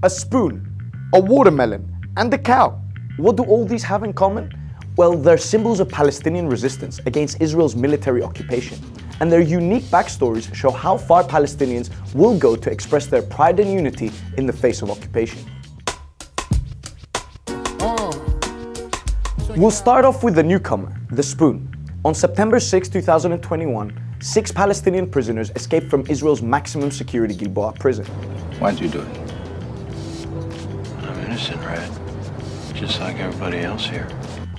a spoon, a watermelon, and a cow. What do all these have in common? Well, they're symbols of Palestinian resistance against Israel's military occupation, and their unique backstories show how far Palestinians will go to express their pride and unity in the face of occupation. We'll start off with the newcomer, the spoon. On September 6, 2021, 6 Palestinian prisoners escaped from Israel's maximum security Gilboa prison. Why'd you do it? I'm innocent, right? Just like everybody else here.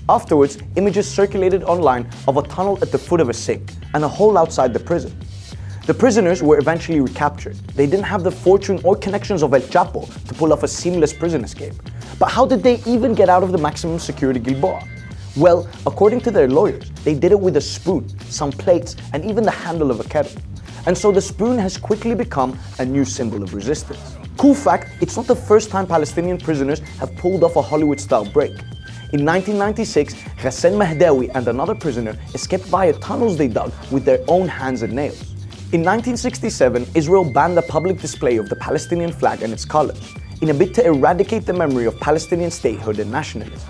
Afterwards, images circulated online of a tunnel at the foot of a sink and a hole outside the prison. The prisoners were eventually recaptured. They didn't have the fortune or connections of El Chapo to pull off a seamless prison escape. But how did they even get out of the maximum security Gilboa? Well, according to their lawyers, they did it with a spoon, some plates, and even the handle of a kettle. And so the spoon has quickly become a new symbol of resistance. Cool fact, it's not the first time Palestinian prisoners have pulled off a Hollywood-style break. In 1996, Ghassan Mahdawi and another prisoner escaped via tunnels they dug with their own hands and nails. In 1967, Israel banned the public display of the Palestinian flag and its colors, in a bid to eradicate the memory of Palestinian statehood and nationalism.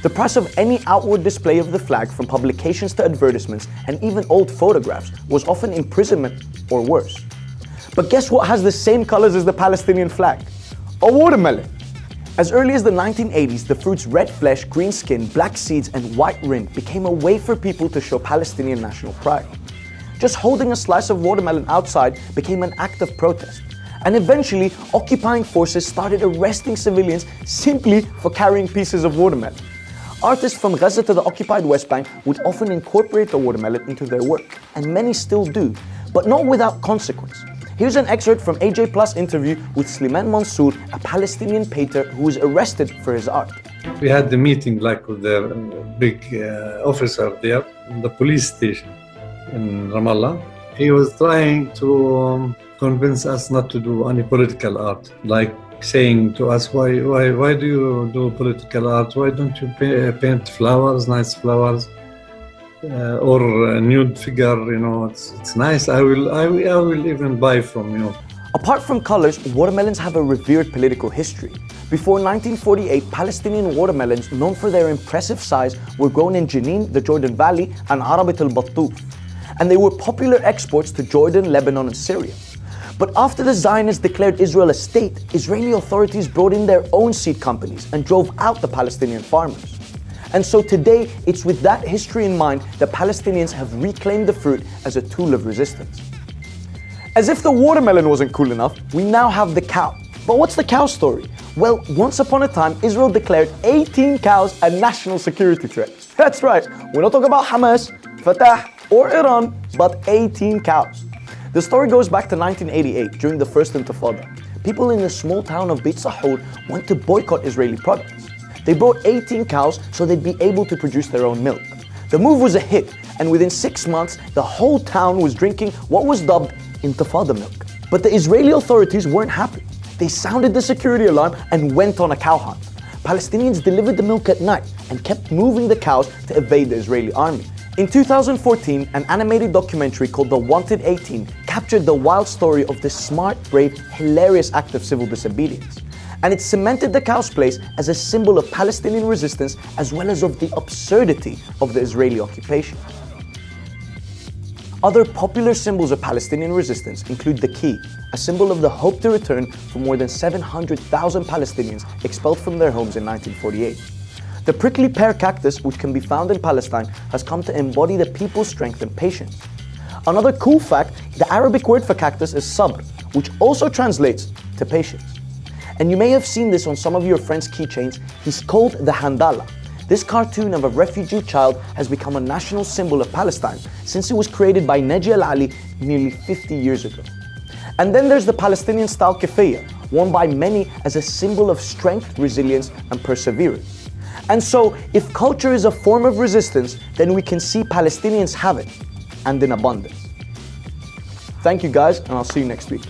The price of any outward display of the flag, from publications to advertisements and even old photographs, was often imprisonment or worse. But guess what has the same colors as the Palestinian flag? A watermelon! As early as the 1980s, the fruit's red flesh, green skin, black seeds, and white rind became a way for people to show Palestinian national pride. Just holding a slice of watermelon outside became an act of protest. And eventually, occupying forces started arresting civilians simply for carrying pieces of watermelon. Artists from Gaza to the occupied West Bank would often incorporate the watermelon into their work, and many still do, but not without consequence. Here's an excerpt from AJ Plus interview with Slimane Mansour, a Palestinian painter who was arrested for his art. We had the meeting like with the big officer there in the police station in Ramallah. He was trying to convince us not to do any political art, like saying to us, why do you do political art? Why don't you paint flowers, nice flowers, or a nude figure? You know, it's nice. I will even buy from you. Apart from colors, watermelons have a revered political history. Before 1948, Palestinian watermelons, known for their impressive size, were grown in Jenin, the Jordan Valley, and Arabat al-Battuf, and they were popular exports to Jordan, Lebanon, and Syria. But after the Zionists declared Israel a state, Israeli authorities brought in their own seed companies and drove out the Palestinian farmers. And so today, it's with that history in mind that Palestinians have reclaimed the fruit as a tool of resistance. As if the watermelon wasn't cool enough, we now have the cow. But what's the cow story? Well, once upon a time, Israel declared 18 cows a national security threat. That's right, we're not talking about Hamas, Fatah, or Iran, but 18 cows. The story goes back to 1988, during the first Intifada. People in the small town of Beit Sahur went to boycott Israeli products. They brought 18 cows so they'd be able to produce their own milk. The move was a hit, and within 6 months, the whole town was drinking what was dubbed Intifada milk. But the Israeli authorities weren't happy. They sounded the security alarm and went on a cow hunt. Palestinians delivered the milk at night and kept moving the cows to evade the Israeli army. In 2014, an animated documentary called The Wanted 18 captured the wild story of this smart, brave, hilarious act of civil disobedience. And it cemented the cow's place as a symbol of Palestinian resistance, as well as of the absurdity of the Israeli occupation. Other popular symbols of Palestinian resistance include the key, a symbol of the hope to return for more than 700,000 Palestinians expelled from their homes in 1948. The prickly pear cactus, which can be found in Palestine, has come to embody the people's strength and patience. Another cool fact, the Arabic word for cactus is sabr, which also translates to patience. And you may have seen this on some of your friends' keychains. He's called the Handala. This cartoon of a refugee child has become a national symbol of Palestine since it was created by Neji Al-Ali nearly 50 years ago. And then there's the Palestinian-style keffiyeh, worn by many as a symbol of strength, resilience, and perseverance. And so, if culture is a form of resistance, then we can see Palestinians have it, and in abundance. Thank you guys, and I'll see you next week.